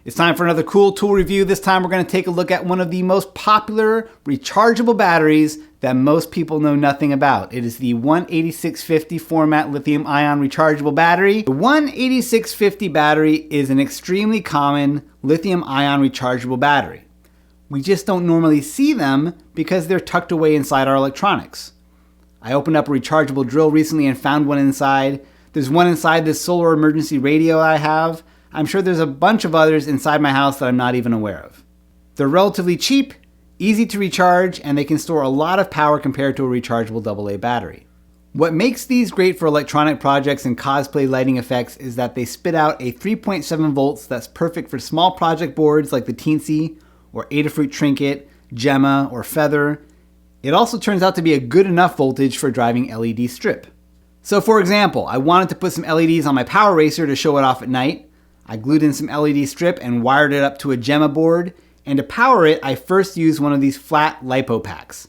It's time for another cool tool review. This time we're going to take a look at one of the most popular rechargeable batteries that most people know nothing about. It is the 18650 format lithium ion rechargeable battery. The 18650 battery is an extremely common lithium ion rechargeable battery. We just don't normally see them because they're tucked away inside our electronics. I opened up a rechargeable drill recently and found one inside. There's one inside this solar emergency radio I have. I'm sure there's a bunch of others inside my house that I'm not even aware of. They're relatively cheap, easy to recharge, and they can store a lot of power compared to a rechargeable AA battery. What makes these great for electronic projects and cosplay lighting effects is that they spit out a 3.7 volts that's perfect for small project boards like the Teensy or Adafruit Trinket, Gemma, or Feather. It also turns out to be a good enough voltage for driving LED strip. So for example, I wanted to put some LEDs on my power racer to show it off at night. I glued in some LED strip and wired it up to a Gemma board, and to power it, I first used one of these flat LiPo packs.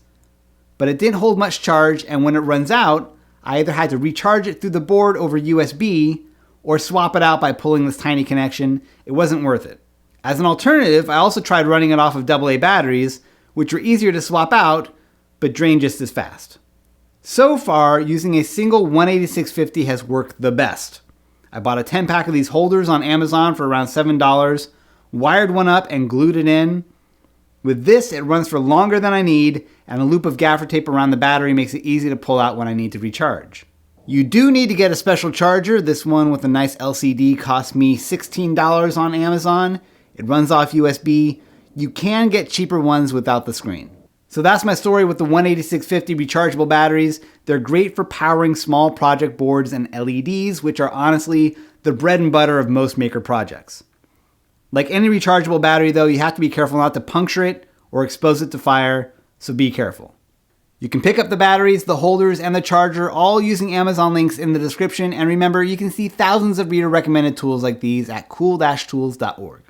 But it didn't hold much charge, and when it runs out, I either had to recharge it through the board over USB or swap it out by pulling this tiny connection. It wasn't worth it. As an alternative, I also tried running it off of AA batteries, which were easier to swap out, but drain just as fast. So far, using a single 18650 has worked the best. I bought a 10-pack of these holders on Amazon for around $7, wired one up and glued it in. With this, it runs for longer than I need, and a loop of gaffer tape around the battery makes it easy to pull out when I need to recharge. You do need to get a special charger. This one with a nice LCD cost me $16 on Amazon. It runs off USB. You can get cheaper ones without the screen. So that's my story with the 18650 rechargeable batteries. They're great for powering small project boards and LEDs, which are honestly the bread and butter of most maker projects. Like any rechargeable battery though, you have to be careful not to puncture it or expose it to fire, so be careful. You can pick up the batteries, the holders, and the charger all using Amazon links in the description, and remember, you can see thousands of reader recommended tools like these at cool-tools.org.